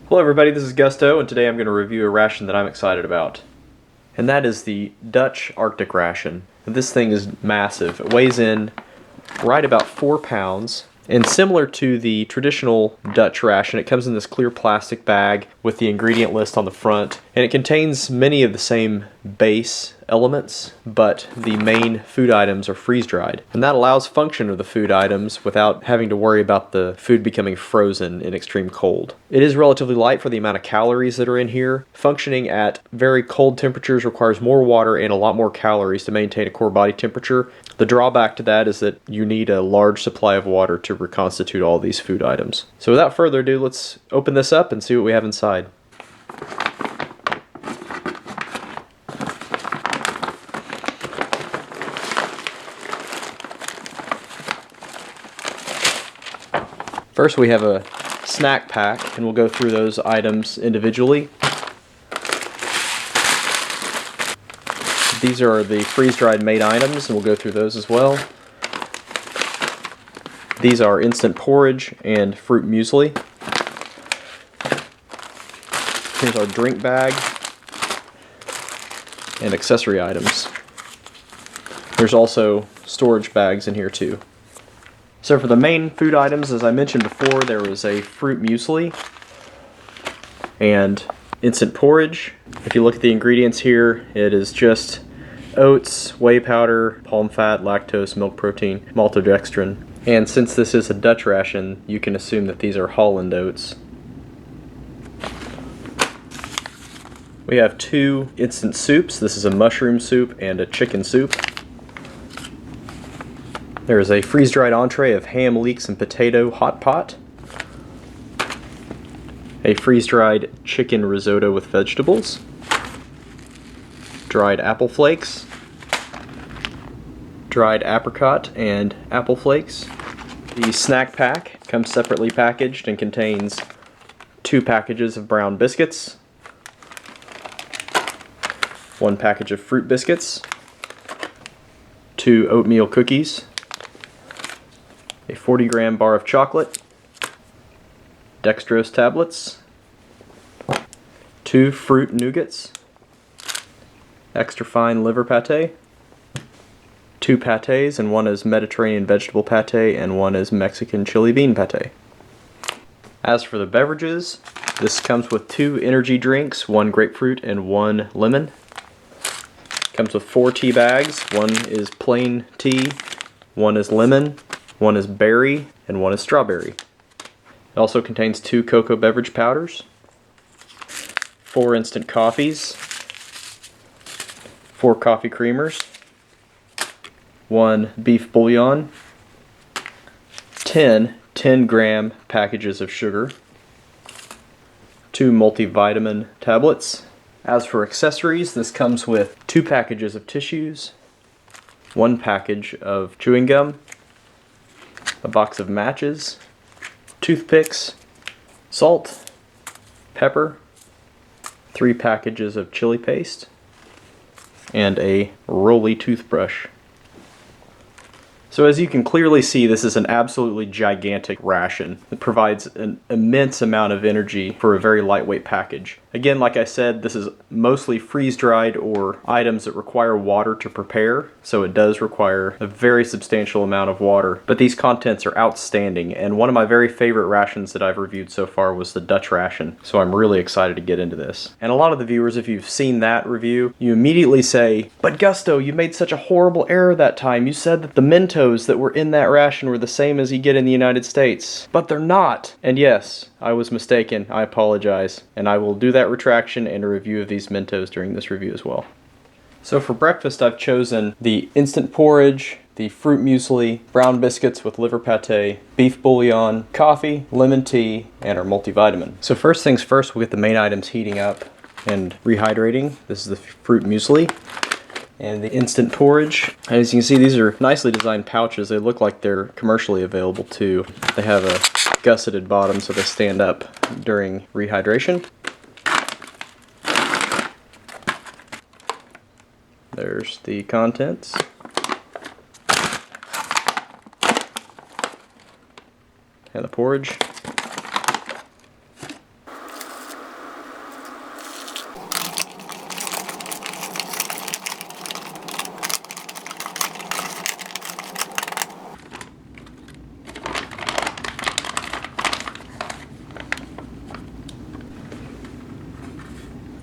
Hello everybody, this is Gusto, and today I'm going to review a ration that I'm excited about. And that is the Dutch Arctic Ration. This thing is massive. It weighs in right about 4 pounds. And similar to the traditional Dutch ration, it comes in this clear plastic bag with the ingredient list on the front. And it contains many of the same base elements, but the main food items are freeze-dried. And that allows function of the food items without having to worry about the food becoming frozen in extreme cold. It is relatively light for the amount of calories that are in here. Functioning at very cold temperatures requires more water and a lot more calories to maintain a core body temperature. The drawback to that is that you need a large supply of water to reconstitute all these food items. So without further ado, let's open this up and see what we have inside. First we have a snack pack, and we'll go through those items individually. These are the freeze-dried made items, and we'll go through those as well. These are instant porridge and fruit muesli. Here's our drink bag and accessory items. There's also storage bags in here too. So for the main food items, as I mentioned before, there is a fruit muesli and instant porridge. If you look at the ingredients here, it is just oats, whey powder, palm fat, lactose, milk protein, maltodextrin. And since this is a Dutch ration, you can assume that these are Holland oats. We have 2 instant soups. This is a mushroom soup and a chicken soup. There is a freeze-dried entree of ham, leeks, and potato hot pot. A freeze-dried chicken risotto with vegetables. Dried apple flakes. Dried apricot and apple flakes. The snack pack comes separately packaged and contains 2 packages of brown biscuits, 1 package of fruit biscuits, 2 oatmeal cookies, a 40-gram bar of chocolate, dextrose tablets, 2 fruit nougats, extra fine liver pate, 2 pates, and one is Mediterranean vegetable pate and one is Mexican chili bean pate. As for the beverages, this comes with 2 energy drinks, 1 grapefruit and 1 lemon. Comes with 4 tea bags, 1 is plain tea, 1 is lemon, 1 is berry, and 1 is strawberry. It also contains 2 cocoa beverage powders, 4 instant coffees, 4 coffee creamers, 1 beef bouillon, 10 10-gram packages of sugar, 2 multivitamin tablets. As for accessories, this comes with 2 packages of tissues, 1 package of chewing gum, a box of matches, toothpicks, salt, pepper, 3 packages of chili paste, and a Rolly toothbrush. So as you can clearly see, this is an absolutely gigantic ration. It provides an immense amount of energy for a very lightweight package. Again, like I said, this is mostly freeze-dried or items that require water to prepare, so it does require a very substantial amount of water. But these contents are outstanding, and one of my very favorite rations that I've reviewed so far was the Dutch ration, so I'm really excited to get into this. And a lot of the viewers, if you've seen that review, you immediately say, "But Gusto, you made such a horrible error that time. You said that the Mentos that were in that ration were the same as you get in the United States." But they're not! And yes, I was mistaken. I apologize. And I will do that retraction and a review of these Mentos during this review as well. So for breakfast, I've chosen the instant porridge, the fruit muesli, brown biscuits with liver pate, beef bouillon, coffee, lemon tea, and our multivitamin. So first things first, we'll get the main items heating up and rehydrating. This is the fruit muesli and the instant porridge. As you can see, these are nicely designed pouches. They look like they're commercially available too. They have a gusseted bottom so they stand up during rehydration. There's the contents. And the porridge.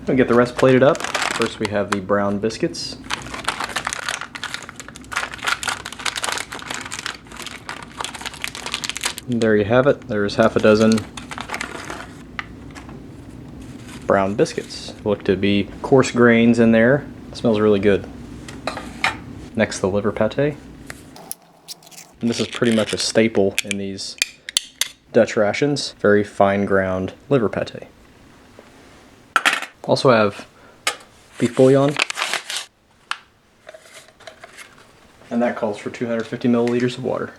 We'll get the rest plated up. First we have the brown biscuits. And there you have it. There's half a dozen brown biscuits. Look to be coarse grains in there. It smells really good. Next, the liver pate. And this is pretty much a staple in these Dutch rations. Very fine ground liver pate. Also have beef bouillon. And that calls for 250 milliliters of water.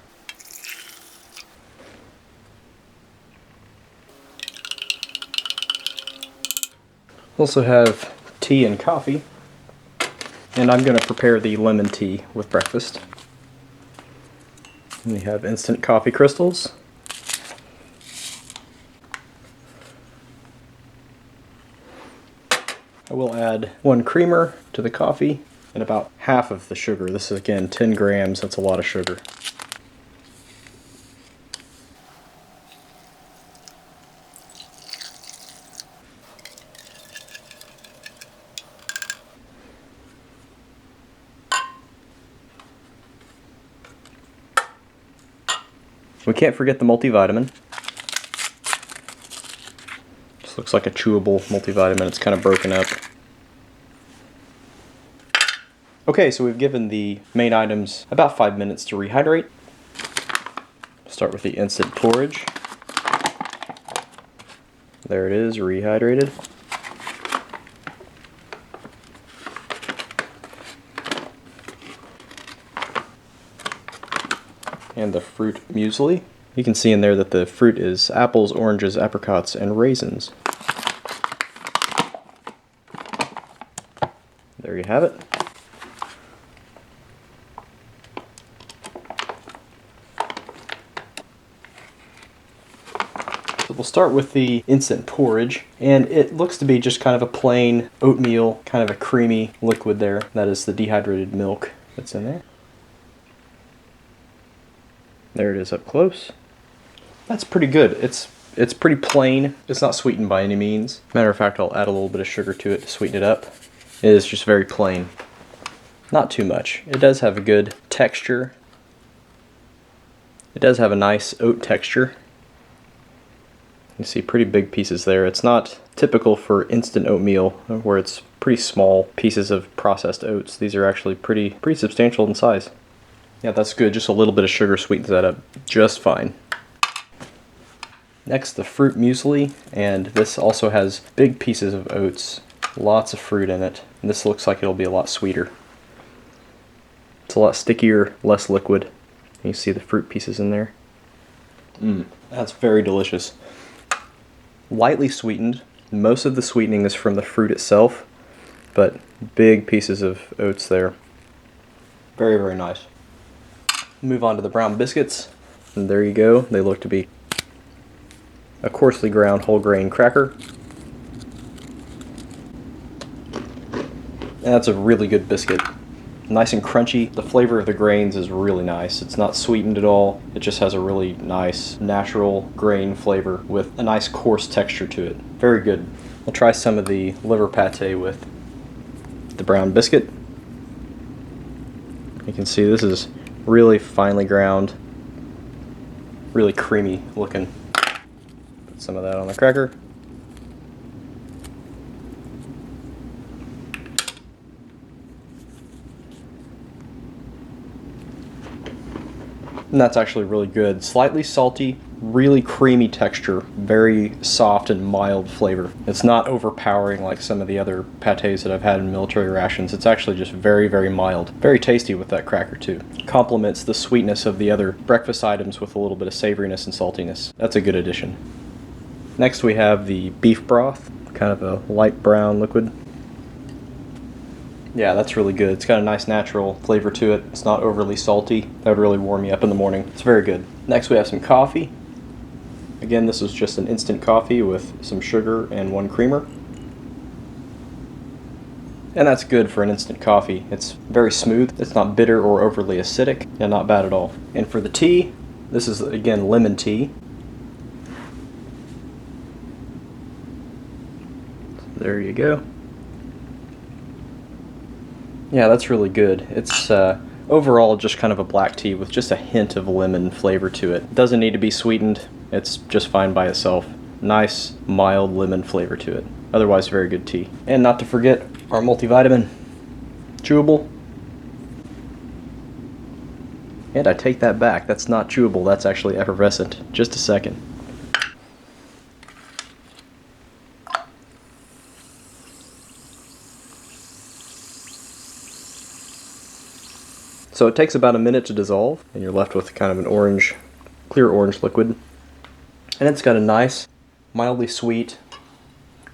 Also have tea and coffee, and I'm going to prepare the lemon tea with breakfast. And we have instant coffee crystals. I will add 1 creamer to the coffee and about half of the sugar. This is again 10 grams, that's a lot of sugar. We can't forget the multivitamin. This looks like a chewable multivitamin. It's kind of broken up. Okay, so we've given the main items about 5 minutes to rehydrate. Start with the instant porridge. There it is, rehydrated. And the fruit muesli. You can see in there that the fruit is apples, oranges, apricots, and raisins. There you have it. So we'll start with the instant porridge, and it looks to be just kind of a plain oatmeal, kind of a creamy liquid there. That is the dehydrated milk that's in there. There it is up close. That's pretty good. It's pretty plain. It's not sweetened by any means. Matter of fact, I'll add a little bit of sugar to it to sweeten it up. It is just very plain. Not too much. It does have a good texture. It does have a nice oat texture. You see pretty big pieces there. It's not typical for instant oatmeal where it's pretty small pieces of processed oats. These are actually pretty substantial in size. Yeah, that's good. Just a little bit of sugar sweetens that up just fine. Next, the fruit muesli, and this also has big pieces of oats. Lots of fruit in it. And this looks like it'll be a lot sweeter. It's a lot stickier, less liquid. You see the fruit pieces in there. That's very delicious. Lightly sweetened. Most of the sweetening is from the fruit itself, but big pieces of oats there. Very, very nice. Move on to the brown biscuits, and there you go. They look to be a coarsely ground whole grain cracker. And that's a really good biscuit. Nice and crunchy. The flavor of the grains is really nice. It's not sweetened at all. It just has a really nice natural grain flavor with a nice coarse texture to it. Very good. We'll try some of the liver pate with the brown biscuit. You can see this is really finely ground, really creamy looking. Put some of that on the cracker. And that's actually really good. Slightly salty, really creamy texture, very soft and mild flavor. It's not overpowering like some of the other pates that I've had in military rations. It's actually just very, very mild. Very tasty with that cracker too. Complements the sweetness of the other breakfast items with a little bit of savoriness and saltiness. That's a good addition. Next we have the beef broth, kind of a light brown liquid. Yeah, that's really good. It's got a nice natural flavor to it. It's not overly salty. That would really warm me up in the morning. It's very good. Next we have some coffee. Again, this is just an instant coffee with some sugar and 1 creamer. And that's good for an instant coffee. It's very smooth. It's not bitter or overly acidic. Yeah, not bad at all. And for the tea, this is again lemon tea. There you go. Yeah, that's really good. It's overall just kind of a black tea with just a hint of lemon flavor to it. Doesn't need to be sweetened. It's just fine by itself. Nice, mild lemon flavor to it. Otherwise, very good tea. And not to forget our multivitamin. Chewable. And I take that back. That's not chewable. That's actually effervescent. Just a second. So it takes about a minute to dissolve, and you're left with kind of an orange, clear orange liquid. And it's got a nice, mildly sweet,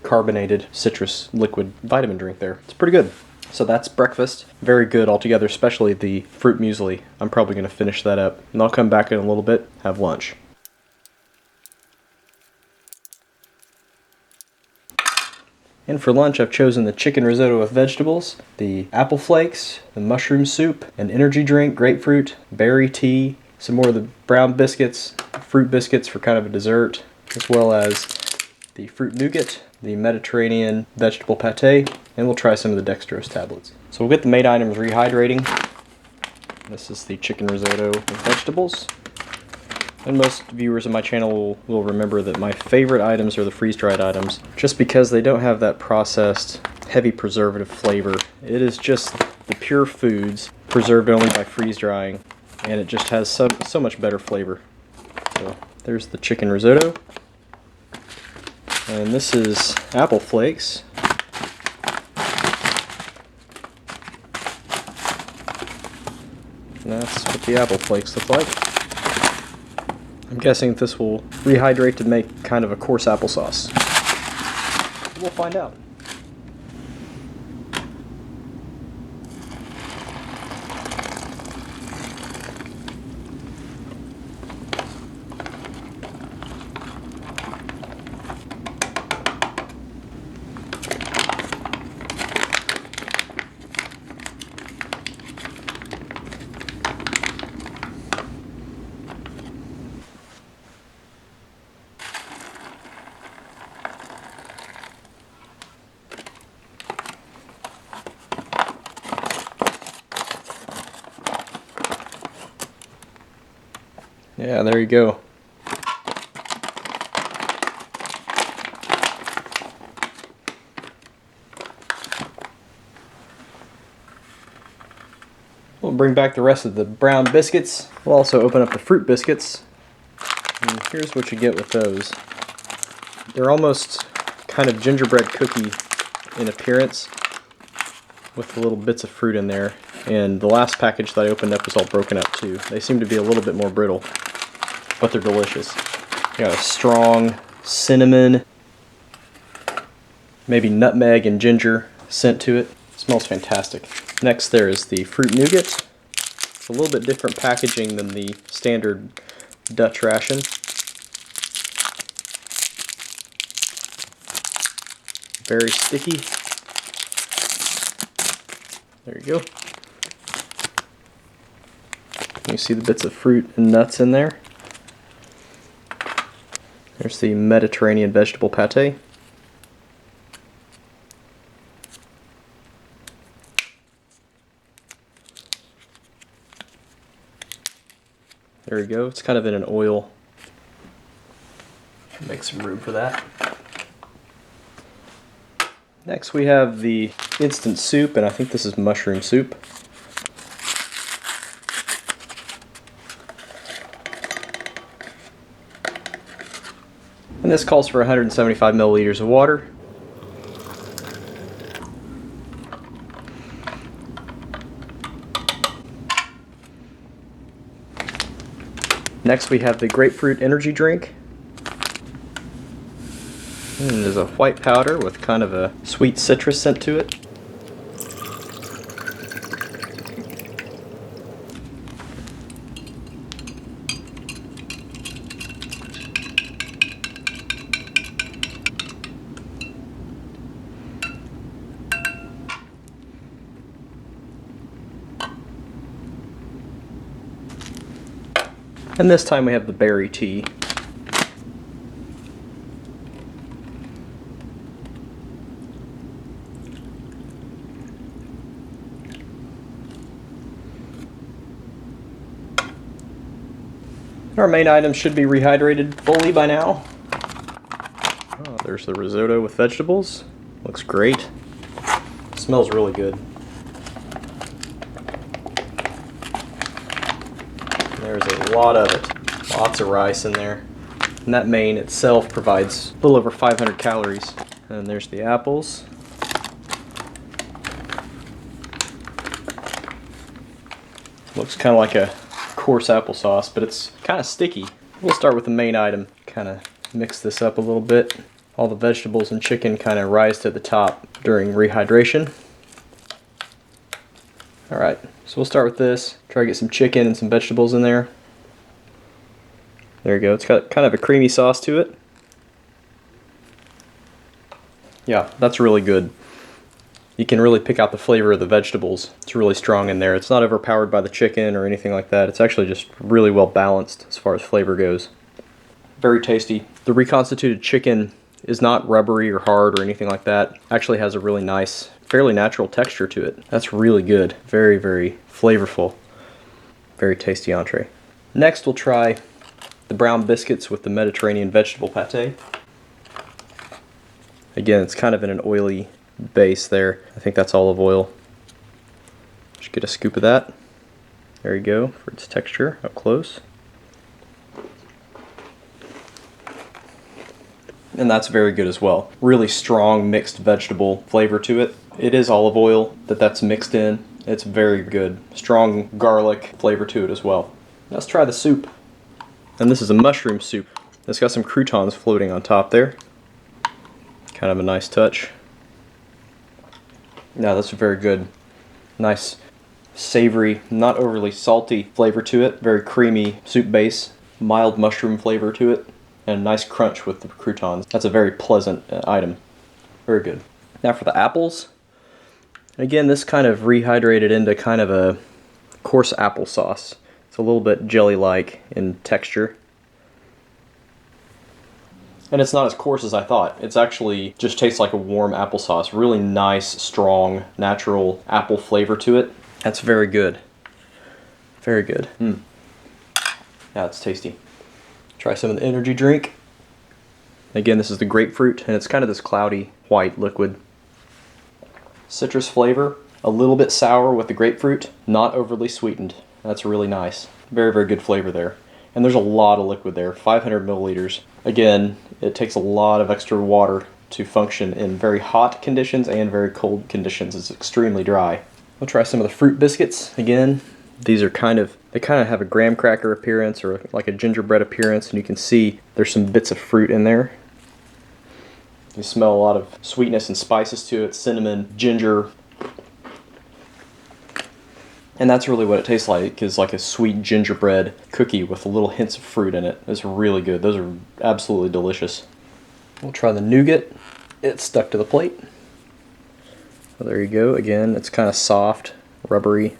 carbonated citrus liquid vitamin drink there. It's pretty good. So that's breakfast. Very good altogether, especially the fruit muesli. I'm probably going to finish that up, and I'll come back in a little bit, have lunch. And for lunch, I've chosen the chicken risotto with vegetables, the apple flakes, the mushroom soup, an energy drink, grapefruit, berry tea, some more of the brown biscuits, fruit biscuits for kind of a dessert, as well as the fruit nougat, the Mediterranean vegetable pate, and we'll try some of the dextrose tablets. So we'll get the main items rehydrating. This is the chicken risotto with vegetables. And most viewers of my channel will remember that my favorite items are the freeze-dried items, just because they don't have that processed, heavy preservative flavor. It is just the pure foods, preserved only by freeze-drying, and it just has so much better flavor. So there's the chicken risotto. And this is apple flakes. And that's what the apple flakes look like. I'm guessing this will rehydrate to make kind of a coarse applesauce. We'll find out. Yeah, there you go. We'll bring back the rest of the brown biscuits. We'll also open up the fruit biscuits. And here's what you get with those. They're almost kind of gingerbread cookie in appearance, with the little bits of fruit in there. And the last package that I opened up was all broken up too. They seem to be a little bit more brittle, but they're delicious. Got a strong cinnamon, maybe nutmeg and ginger scent to it. Smells fantastic. Next there is the fruit nougat. It's a little bit different packaging than the standard Dutch ration. Very sticky. There you go. You see the bits of fruit and nuts in there. There's the Mediterranean vegetable pate. There you go. It's kind of in an oil. Make some room for that. Next we have the instant soup, and I think this is mushroom soup. And this calls for 175 milliliters of water. Next we have the grapefruit energy drink. And there's a white powder with kind of a sweet citrus scent to it. And this time we have the berry tea. Our main items should be rehydrated fully by now. Oh, there's the risotto with vegetables. Looks great. Smells really good. There's a lot of it. Lots of rice in there. And that main itself provides a little over 500 calories. And there's the apples. Looks kind of like a coarse applesauce, but it's kind of sticky. We'll start with the main item. Kind of mix this up a little bit. All the vegetables and chicken kind of rise to the top during rehydration. Alright, so we'll start with this. Try to get some chicken and some vegetables in there. There you go. It's got kind of a creamy sauce to it. Yeah, that's really good. You can really pick out the flavor of the vegetables. It's really strong in there. It's not overpowered by the chicken or anything like that. It's actually just really well balanced as far as flavor goes. Very tasty. The reconstituted chicken is not rubbery or hard or anything like that. Actually has a really nice, fairly natural texture to it. That's really good. Very, very flavorful. Very tasty entree. Next we'll try the brown biscuits with the Mediterranean vegetable pate. Again, it's kind of in an oily base there. I think that's olive oil. Just get a scoop of that. There you go for its texture up close. And that's very good as well. Really strong mixed vegetable flavor to it. It is olive oil that's mixed in. It's very good. Strong garlic flavor to it as well. Let's try the soup. And this is a mushroom soup. It's got some croutons floating on top there. Kind of a nice touch. Yeah, that's very good. Nice, savory, not overly salty flavor to it. Very creamy soup base. Mild mushroom flavor to it. And a nice crunch with the croutons. That's a very pleasant item. Very good. Now for the apples. Again, this kind of rehydrated into kind of a coarse applesauce. It's a little bit jelly-like in texture. And it's not as coarse as I thought. It's actually just tastes like a warm applesauce. Really nice, strong, natural apple flavor to it. That's very good. Very good. Yeah, it's tasty. Try some of the energy drink. Again, this is the grapefruit, and it's kind of this cloudy white liquid. Citrus flavor, a little bit sour with the grapefruit, not overly sweetened. That's really nice. Very, very good flavor there. And there's a lot of liquid there, 500 milliliters. Again, it takes a lot of extra water to function in very hot conditions and very cold conditions. It's extremely dry. We'll try some of the fruit biscuits. Again, these are they kind of have a graham cracker appearance or like a gingerbread appearance, and you can see there's some bits of fruit in there. You smell a lot of sweetness and spices to it, cinnamon, ginger. And that's really what it tastes like, is like a sweet gingerbread cookie with little hints of fruit in it. It's really good. Those are absolutely delicious. We'll try the nougat. It's stuck to the plate. Well, there you go. Again, it's kind of soft, rubbery,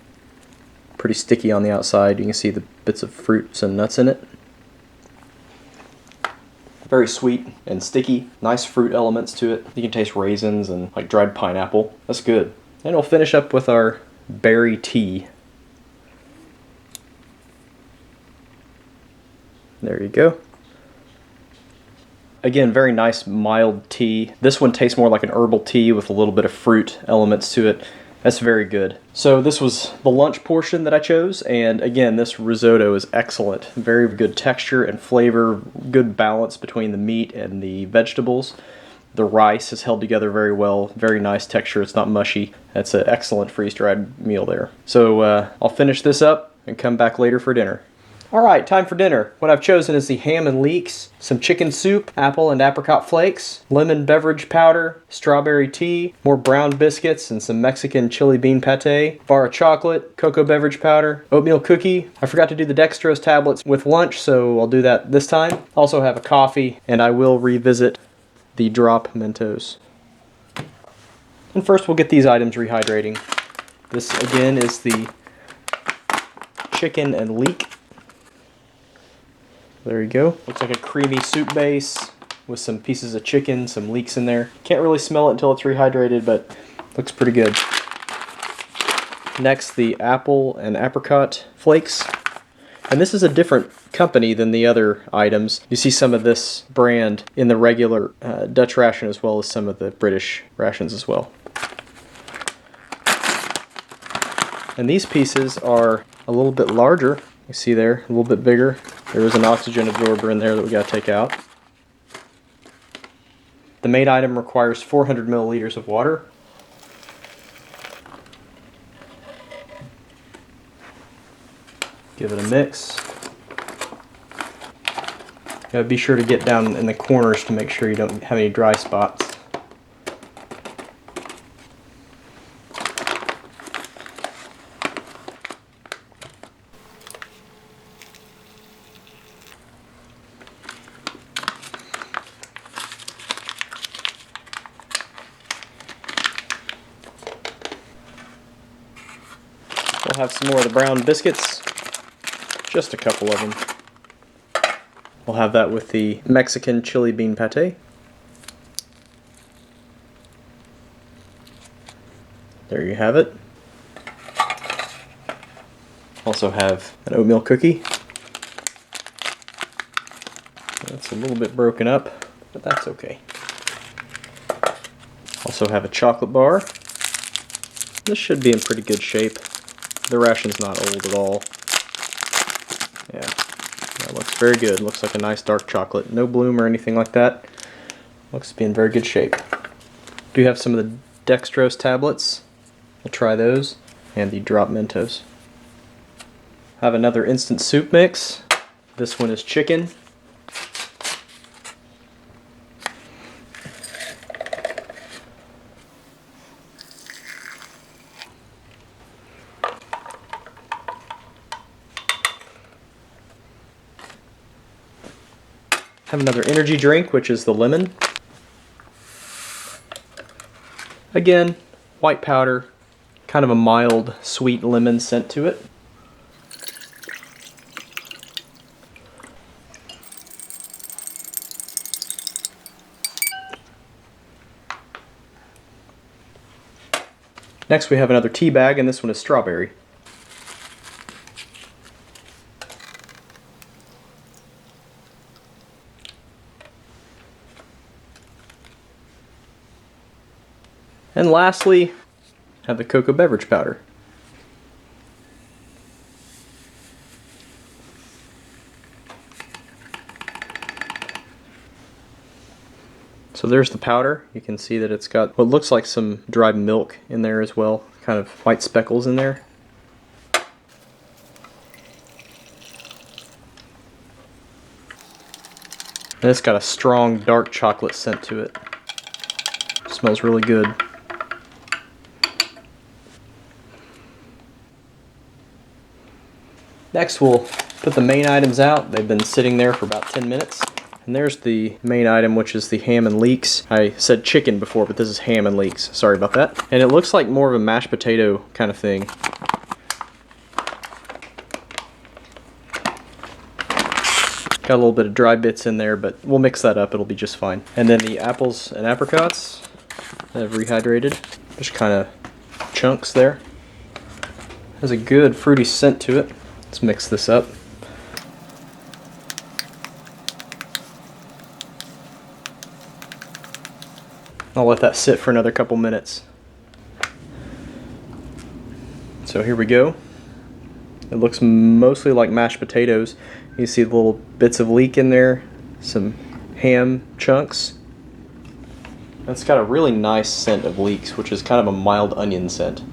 pretty sticky on the outside. You can see the bits of fruits and nuts in it. Very sweet and sticky. Nice fruit elements to it. You can taste raisins and like dried pineapple. That's good. And we'll finish up with our berry tea. There you go. Again, very nice mild tea. This one tastes more like an herbal tea with a little bit of fruit elements to it. That's very good. So this was the lunch portion that I chose, and again, this risotto is excellent. Very good texture and flavor, good balance between the meat and the vegetables. The rice is held together very well, very nice texture, it's not mushy. That's an excellent freeze-dried meal there. So I'll finish this up and come back later for dinner. Alright, time for dinner. What I've chosen is the ham and leeks, some chicken soup, apple and apricot flakes, lemon beverage powder, strawberry tea, more brown biscuits and some Mexican chili bean pate, bar of chocolate, cocoa beverage powder, oatmeal cookie. I forgot to do the dextrose tablets with lunch, so I'll do that this time. Also have a coffee, and I will revisit the drop Mentos. And first we'll get these items rehydrating. This again is the chicken and leek. There you go. Looks like a creamy soup base with some pieces of chicken, some leeks in there. Can't really smell it until it's rehydrated, but looks pretty good. Next, the apple and apricot flakes. And this is a different company than the other items. You see some of this brand in the regular Dutch ration as well as some of the British rations as well. And these pieces are a little bit larger. You see there, a little bit bigger. There is an oxygen absorber in there that we got to take out. The main item requires 400 milliliters of water. Give it a mix. Gotta be sure to get down in the corners to make sure you don't have any dry spots. We'll have some more of the brown biscuits. Just a couple of them. We'll have that with the Mexican chili bean pate. There you have it. Also have an oatmeal cookie. That's a little bit broken up, but that's okay. Also have a chocolate bar. This should be in pretty good shape. The ration's not old at all. Yeah, that looks very good. Looks like a nice dark chocolate. No bloom or anything like that. Looks to be in very good shape. Do have some of the dextrose tablets. We'll try those. And the drop Mentos. I have another instant soup mix. This one is chicken. Have another energy drink, which is the lemon. Again, white powder, kind of a mild, sweet lemon scent to it. Next we have another tea bag, and this one is strawberry. And lastly, have the cocoa beverage powder. So there's the powder. You can see that it's got what looks like some dried milk in there as well, kind of white speckles in there. And it's got a strong dark chocolate scent to it. Smells really good. Next we'll put the main items out. They've been sitting there for about 10 minutes. And there's the main item, which is the ham and leeks. I said chicken before, but this is ham and leeks. Sorry about that. And it looks like more of a mashed potato kind of thing. Got a little bit of dry bits in there, but we'll mix that up. It'll be just fine. And then the apples and apricots that I've rehydrated. Just kind of chunks there. Has a good fruity scent to it. Let's mix this up. I'll let that sit for another couple minutes. So here we go. It looks mostly like mashed potatoes. You see the little bits of leek in there, some ham chunks. It's got a really nice scent of leeks, which is kind of a mild onion scent.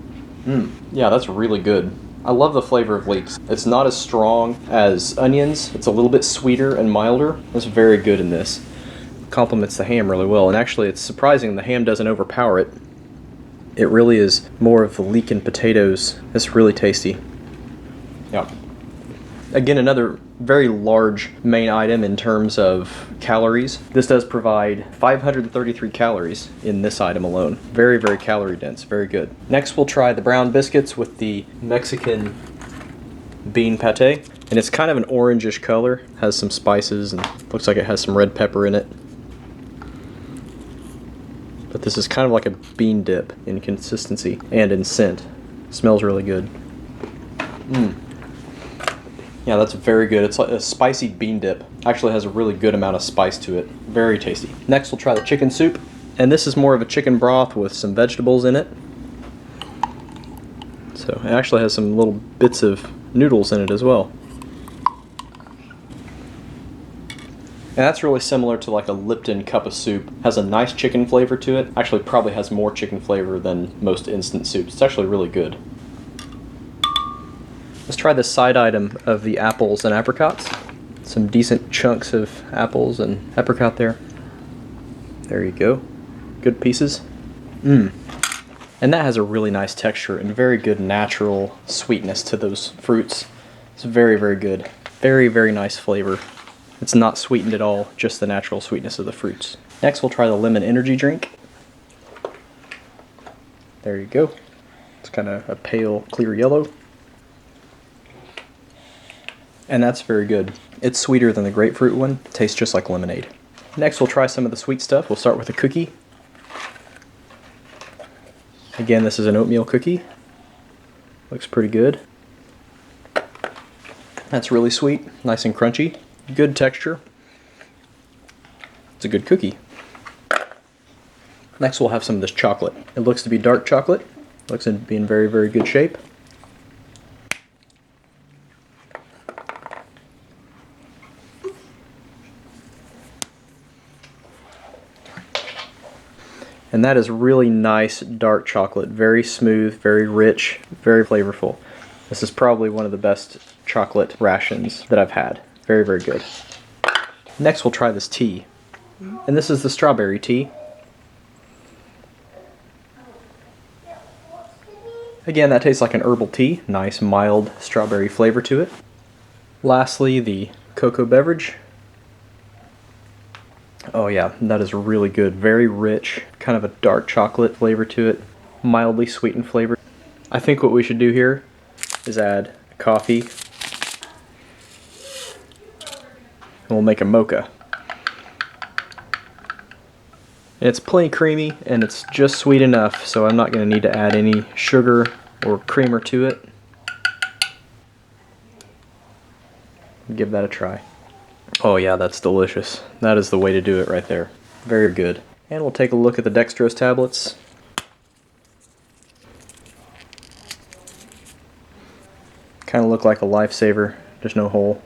Yeah, that's really good. I love the flavor of leeks. It's not as strong as onions. It's a little bit sweeter and milder. It's very good in this. Complements the ham really well. And actually, it's surprising the ham doesn't overpower it. It really is more of the leek and potatoes. It's really tasty. Yeah. Again, another very large main item in terms of calories. This does provide 533 calories in this item alone. Very, very calorie dense. Very good. Next, we'll try the brown biscuits with the Mexican bean pate. And it's kind of an orangish color. Has some spices and looks like it has some red pepper in it. But this is kind of like a bean dip in consistency and in scent. Smells really good. Yeah, that's very good. It's like a spicy bean dip. Actually has a really good amount of spice to it. Very tasty. Next we'll try the chicken soup. And this is more of a chicken broth with some vegetables in it. So it actually has some little bits of noodles in it as well. And that's really similar to like a Lipton cup of soup. Has a nice chicken flavor to it. Actually probably has more chicken flavor than most instant soups. It's actually really good. Let's try the side item of the apples and apricots. Some decent chunks of apples and apricot there. There you go. Good pieces. And that has a really nice texture and very good natural sweetness to those fruits. It's very, very good. Very, very nice flavor. It's not sweetened at all, just the natural sweetness of the fruits. Next we'll try the lemon energy drink. There you go. It's kind of a pale, clear yellow. And that's very good. It's sweeter than the grapefruit one. It tastes just like lemonade. Next we'll try some of the sweet stuff. We'll start with a cookie. Again, this is an oatmeal cookie. Looks pretty good. That's really sweet, nice and crunchy. Good texture. It's a good cookie. Next we'll have some of this chocolate. It looks to be dark chocolate. Looks to be in very, very good shape. And that is really nice dark chocolate. Very smooth, very rich, very flavorful. This is probably one of the best chocolate rations that I've had. Very, very good. Next we'll try this tea. And this is the strawberry tea. Again, that tastes like an herbal tea. Nice, mild strawberry flavor to it. Lastly, the cocoa beverage. Oh yeah, that is really good. Very rich, kind of a dark chocolate flavor to it. Mildly sweetened flavor. I think what we should do here is add coffee. And we'll make a mocha. It's plenty creamy and it's just sweet enough, so I'm not going to need to add any sugar or creamer to it. Give that a try. Oh yeah, that's delicious. That is the way to do it right there. Very good. And we'll take a look at the dextrose tablets. Kind of look like a lifesaver. There's no hole.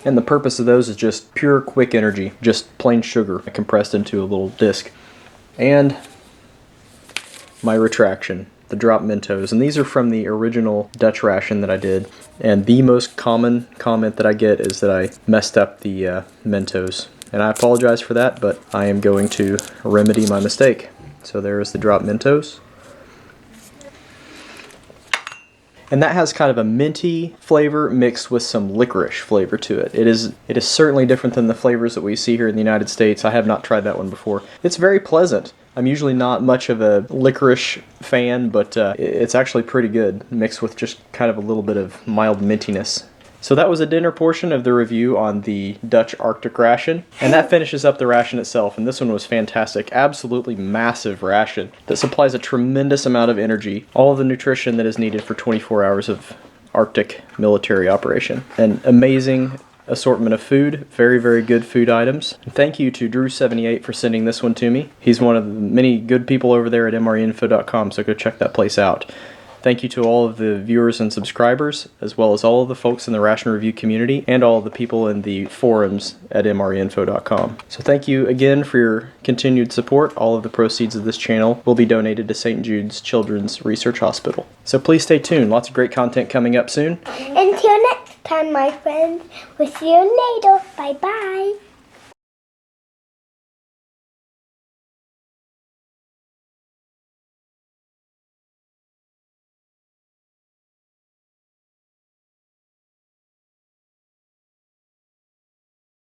And the purpose of those is just pure quick energy, just plain sugar compressed into a little disc. And my retraction, the drop Mentos. And these are from the original Dutch ration that I did. And the most common comment that I get is that I messed up the Mentos. And I apologize for that, but I am going to remedy my mistake. So there is the drop Mentos. And that has kind of a minty flavor mixed with some licorice flavor to it. It is certainly different than the flavors that we see here in the United States. I have not tried that one before. It's very pleasant. I'm usually not much of a licorice fan, but it's actually pretty good, mixed with just kind of a little bit of mild mintiness. So that was a dinner portion of the review on the Dutch Arctic Ration. And that finishes up the ration itself, and this one was fantastic. Absolutely massive ration that supplies a tremendous amount of energy, all of the nutrition that is needed for 24 hours of Arctic military operation. An amazing assortment of food, very, very good food items. And thank you to Drew78 for sending this one to me. He's one of the many good people over there at MREinfo.com, so go check that place out. Thank you to all of the viewers and subscribers, as well as all of the folks in the ration review community, and all of the people in the forums at MREinfo.com. So thank you again for your continued support. All of the proceeds of this channel will be donated to St. Jude's Children's Research Hospital. So please stay tuned. Lots of great content coming up soon. Until next time, my friends. We'll see you later. Bye-bye.